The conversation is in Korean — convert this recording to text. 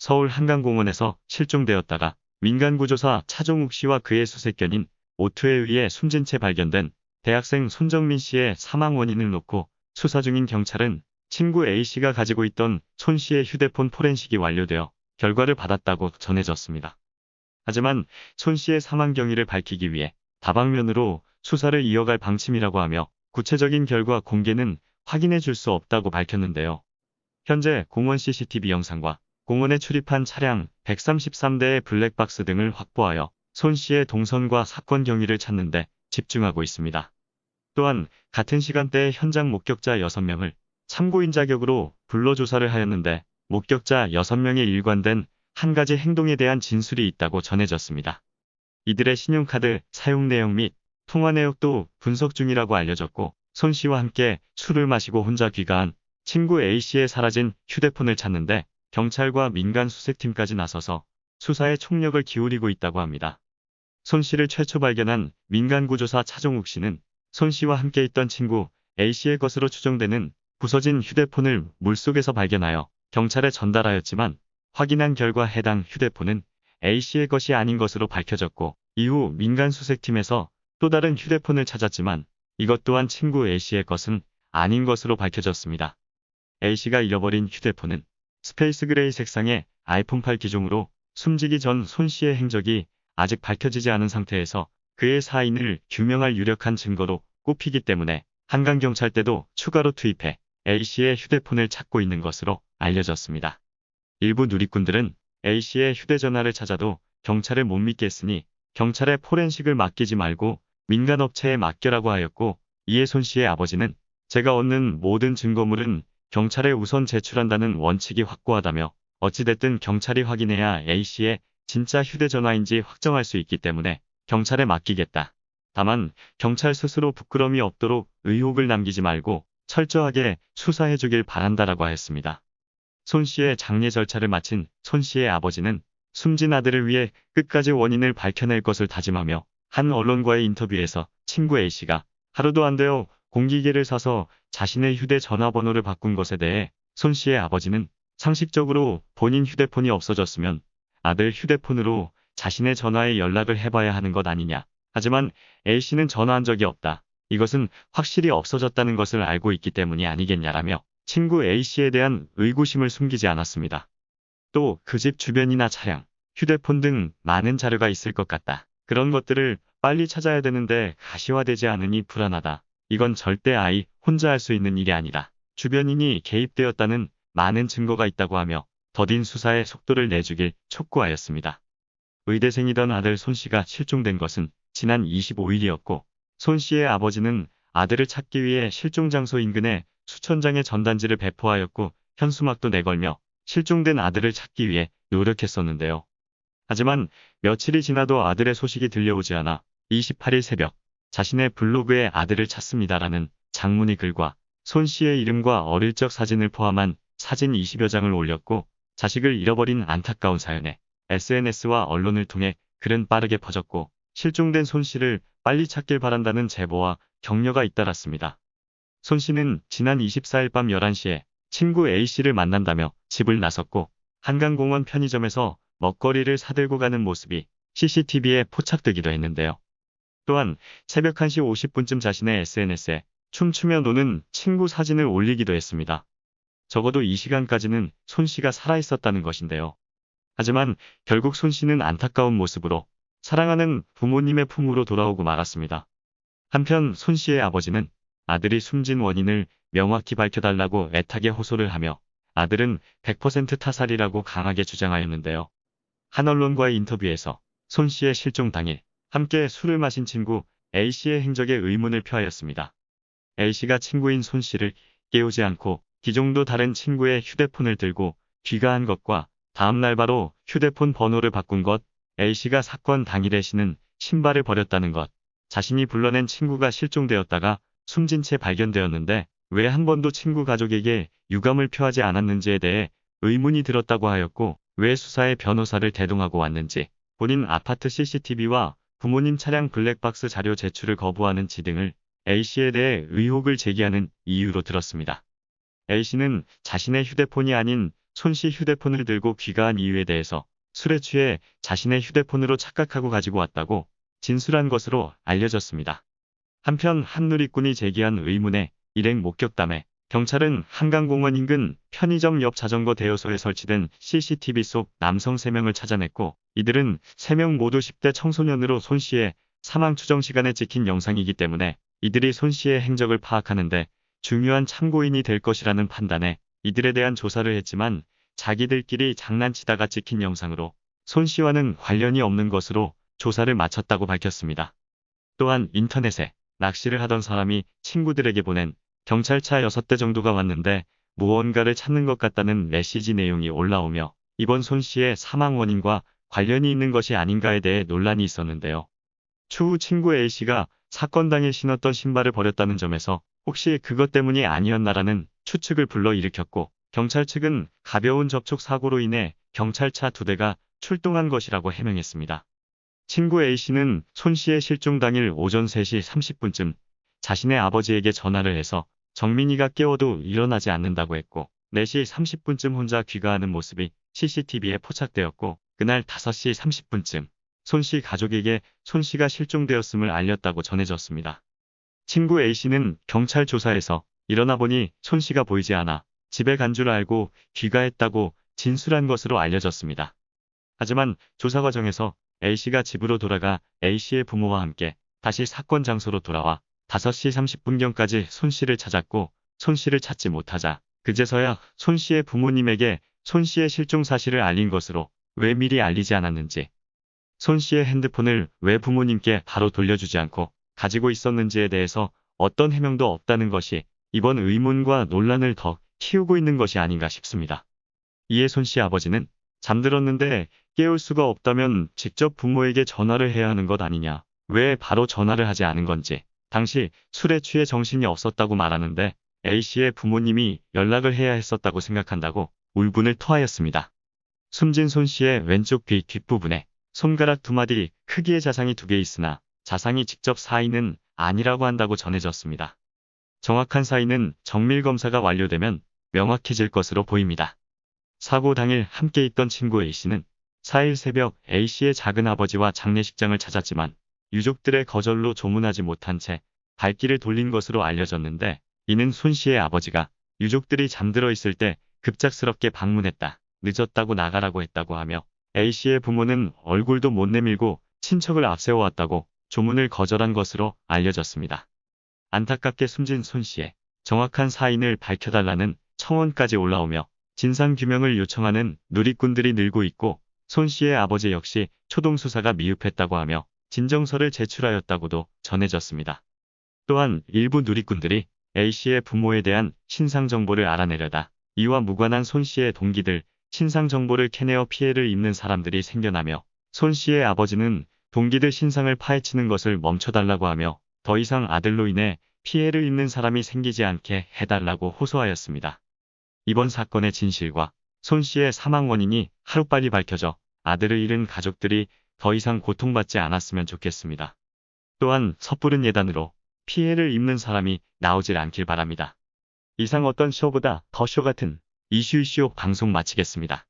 서울 한강공원에서 실종되었다가 민간구조사 차종욱 씨와 그의 수색견인 오투에 의해 숨진 채 발견된 대학생 손정민 씨의 사망 원인을 놓고 수사 중인 경찰은 친구 A씨가 가지고 있던 손 씨의 휴대폰 포렌식이 완료되어 결과를 받았다고 전해졌습니다. 하지만 손 씨의 사망 경위를 밝히기 위해 다방면으로 수사를 이어갈 방침이라고 하며 구체적인 결과 공개는 확인해 줄 수 없다고 밝혔는데요. 현재 공원 CCTV 영상과 공원에 출입한 차량 133대의 블랙박스 등을 확보하여 손 씨의 동선과 사건 경위를 찾는 데 집중하고 있습니다. 또한 같은 시간대에 현장 목격자 6명을 참고인 자격으로 불러 조사를 하였는데 목격자 6명에 일관된 한 가지 행동에 대한 진술이 있다고 전해졌습니다. 이들의 신용카드 사용 내용 및 통화 내역도 분석 중이라고 알려졌고 손 씨와 함께 술을 마시고 혼자 귀가한 친구 A씨의 사라진 휴대폰을 찾는데 경찰과 민간 수색팀까지 나서서 수사에 총력을 기울이고 있다고 합니다. 손 씨를 최초 발견한 민간구조사 차종욱 씨는 손 씨와 함께 있던 친구 A씨의 것으로 추정되는 부서진 휴대폰을 물속에서 발견하여 경찰에 전달하였지만 확인한 결과 해당 휴대폰은 A씨의 것이 아닌 것으로 밝혀졌고 이후 민간수색팀에서 또 다른 휴대폰을 찾았지만 이것 또한 친구 A씨의 것은 아닌 것으로 밝혀졌습니다. A씨가 잃어버린 휴대폰은 스페이스 그레이 색상의 아이폰 8 기종으로 숨지기 전 손 씨의 행적이 아직 밝혀지지 않은 상태에서 그의 사인을 규명할 유력한 증거로 꼽히기 때문에 한강경찰대도 추가로 투입해 A씨의 휴대폰을 찾고 있는 것으로 알려졌습니다. 일부 누리꾼들은 A씨의 휴대전화를 찾아도 경찰을 못 믿겠으니 경찰에 포렌식을 맡기지 말고 민간업체에 맡겨라고 하였고 이에 손 씨의 아버지는 제가 얻는 모든 증거물은 경찰에 우선 제출한다는 원칙이 확고하다며 어찌됐든 경찰이 확인해야 A씨의 진짜 휴대전화인지 확정할 수 있기 때문에 경찰에 맡기겠다. 다만 경찰 스스로 부끄러움이 없도록 의혹을 남기지 말고 철저하게 수사해주길 바란다라고 하였습니다. 손 씨의 장례 절차를 마친 손 씨의 아버지는 숨진 아들을 위해 끝까지 원인을 밝혀낼 것을 다짐하며 한 언론과의 인터뷰에서 친구 A씨가 하루도 안 되어 공기계를 사서 자신의 휴대전화번호를 바꾼 것에 대해 손 씨의 아버지는 상식적으로 본인 휴대폰이 없어졌으면 아들 휴대폰으로 자신의 전화에 연락을 해봐야 하는 것 아니냐. 하지만 A씨는 전화한 적이 없다. 이것은 확실히 없어졌다는 것을 알고 있기 때문이 아니겠냐라며 친구 A씨에 대한 의구심을 숨기지 않았습니다. 또 그 집 주변이나 차량, 휴대폰 등 많은 자료가 있을 것 같다. 그런 것들을 빨리 찾아야 되는데 가시화되지 않으니 불안하다. 이건 절대 아이 혼자 할 수 있는 일이 아니라 주변인이 개입되었다는 많은 증거가 있다고 하며 더딘 수사에 속도를 내주길 촉구하였습니다. 의대생이던 아들 손 씨가 실종된 것은 지난 25일이었고 손 씨의 아버지는 아들을 찾기 위해 실종 장소 인근에 수천 장의 전단지를 배포하였고 현수막도 내걸며 실종된 아들을 찾기 위해 노력했었는데요. 하지만 며칠이 지나도 아들의 소식이 들려오지 않아 28일 새벽 자신의 블로그에 아들을 찾습니다라는 장문의 글과 손 씨의 이름과 어릴 적 사진을 포함한 사진 20여 장을 올렸고 자식을 잃어버린 안타까운 사연에 SNS와 언론을 통해 글은 빠르게 퍼졌고 실종된 손 씨를 빨리 찾길 바란다는 제보와 격려가 잇따랐습니다. 손 씨는 지난 24일 밤 11시에 친구 A씨를 만난다며 집을 나섰고 한강공원 편의점에서 먹거리를 사들고 가는 모습이 CCTV에 포착되기도 했는데요. 또한 새벽 1시 50분쯤 자신의 SNS에 춤추며 노는 친구 사진을 올리기도 했습니다. 적어도 이 시간까지는 손 씨가 살아있었다는 것인데요. 하지만 결국 손 씨는 안타까운 모습으로 사랑하는 부모님의 품으로 돌아오고 말았습니다. 한편 손 씨의 아버지는 아들이 숨진 원인을 명확히 밝혀달라고 애타게 호소를 하며 아들은 100% 타살이라고 강하게 주장하였는데요. 한 언론과의 인터뷰에서 손 씨의 실종 당일 함께 술을 마신 친구 A씨의 행적에 의문을 표하였습니다. A씨가 친구인 손 씨를 깨우지 않고 기종도 다른 친구의 휴대폰을 들고 귀가한 것과 다음날 바로 휴대폰 번호를 바꾼 것, A씨가 사건 당일에 신은 신발을 버렸다는 것, 자신이 불러낸 친구가 실종되었다가 숨진 채 발견되었는데 왜 한 번도 친구 가족에게 유감을 표하지 않았는지에 대해 의문이 들었다고 하였고 왜 수사에 변호사를 대동하고 왔는지, 본인 아파트 CCTV와 부모님 차량 블랙박스 자료 제출을 거부하는 지 등을 A씨에 대해 의혹을 제기하는 이유로 들었습니다. A씨는 자신의 휴대폰이 아닌 손 씨 휴대폰을 들고 귀가한 이유에 대해서 술에 취해 자신의 휴대폰으로 착각하고 가지고 왔다고 진술한 것으로 알려졌습니다. 한편 한 누리꾼이 제기한 의문에 일행 목격담에 경찰은 한강공원 인근 편의점 옆 자전거 대여소에 설치된 CCTV 속 남성 3명을 찾아냈고, 이들은 3명 모두 10대 청소년으로 손 씨의 사망 추정 시간에 찍힌 영상이기 때문에 이들이 손 씨의 행적을 파악하는 데 중요한 참고인이 될 것이라는 판단에 이들에 대한 조사를 했지만, 자기들끼리 장난치다가 찍힌 영상으로 손 씨와는 관련이 없는 것으로 조사를 마쳤다고 밝혔습니다. 또한 인터넷에 낚시를 하던 사람이 친구들에게 보낸 경찰차 6대 정도가 왔는데 무언가를 찾는 것 같다는 메시지 내용이 올라오며, 이번 손 씨의 사망 원인과 관련이 있는 것이 아닌가에 대해 논란이 있었는데요. 추후 친구 A씨가 사건 당일 신었던 신발을 버렸다는 점에서 혹시 그것 때문이 아니었나라는 추측을 불러일으켰고, 경찰 측은 가벼운 접촉 사고로 인해 경찰차 2대가 출동한 것이라고 해명했습니다. 친구 A씨는 손 씨의 실종 당일 오전 3시 30분쯤 자신의 아버지에게 전화를 해서 정민이가 깨워도 일어나지 않는다고 했고, 4시 30분쯤 혼자 귀가하는 모습이 CCTV에 포착되었고, 그날 5시 30분쯤 손 씨 가족에게 손 씨가 실종되었음을 알렸다고 전해졌습니다. 친구 A씨는 경찰 조사에서 일어나 보니 손 씨가 보이지 않아 집에 간 줄 알고 귀가했다고 진술한 것으로 알려졌습니다. 하지만 조사 과정에서 A씨가 집으로 돌아가 A씨의 부모와 함께 다시 사건 장소로 돌아와 5시 30분경까지 손 씨를 찾았고, 손 씨를 찾지 못하자 그제서야 손 씨의 부모님에게 손 씨의 실종 사실을 알린 것으로 왜 미리 알리지 않았는지, 손 씨의 핸드폰을 왜 부모님께 바로 돌려주지 않고 가지고 있었는지에 대해서 어떤 해명도 없다는 것이 이번 의문과 논란을 더 키우고 있는 것이 아닌가 싶습니다. 이에 손 씨 아버지는 잠들었는데 깨울 수가 없다면 직접 부모에게 전화를 해야 하는 것 아니냐, 왜 바로 전화를 하지 않은 건지, 당시 술에 취해 정신이 없었다고 말하는데 A씨의 부모님이 연락을 해야 했었다고 생각한다고 울분을 토하였습니다. 숨진 손 씨의 왼쪽 귀 뒷부분에 손가락 2마디 크기의 자상이 2개 있으나 자상이 직접 사인은 아니라고 한다고 전해졌습니다. 정확한 사인은 정밀검사가 완료되면 명확해질 것으로 보입니다. 사고 당일 함께 있던 친구 A씨는 4일 새벽 A씨의 작은 아버지와 장례식장을 찾았지만 유족들의 거절로 조문하지 못한 채 발길을 돌린 것으로 알려졌는데, 이는 손 씨의 아버지가 유족들이 잠들어 있을 때 급작스럽게 방문했다, 늦었다고 나가라고 했다고 하며, A씨의 부모는 얼굴도 못 내밀고 친척을 앞세워왔다고 조문을 거절한 것으로 알려졌습니다. 안타깝게 숨진 손 씨의 정확한 사인을 밝혀달라는 청원까지 올라오며 진상규명을 요청하는 누리꾼들이 늘고 있고, 손 씨의 아버지 역시 초동수사가 미흡했다고 하며 진정서를 제출하였다고도 전해졌습니다. 또한 일부 누리꾼들이 A씨의 부모에 대한 신상정보를 알아내려다 이와 무관한 손 씨의 동기들 신상정보를 캐내어 피해를 입는 사람들이 생겨나며, 손 씨의 아버지는 동기들 신상을 파헤치는 것을 멈춰달라고 하며 더 이상 아들로 인해 피해를 입는 사람이 생기지 않게 해달라고 호소하였습니다. 이번 사건의 진실과 손 씨의 사망 원인이 하루빨리 밝혀져 아들을 잃은 가족들이 더 이상 고통받지 않았으면 좋겠습니다. 또한 섣부른 예단으로 피해를 입는 사람이 나오질 않길 바랍니다. 이상 어떤 쇼보다 더 쇼 같은 이슈 방송 마치겠습니다.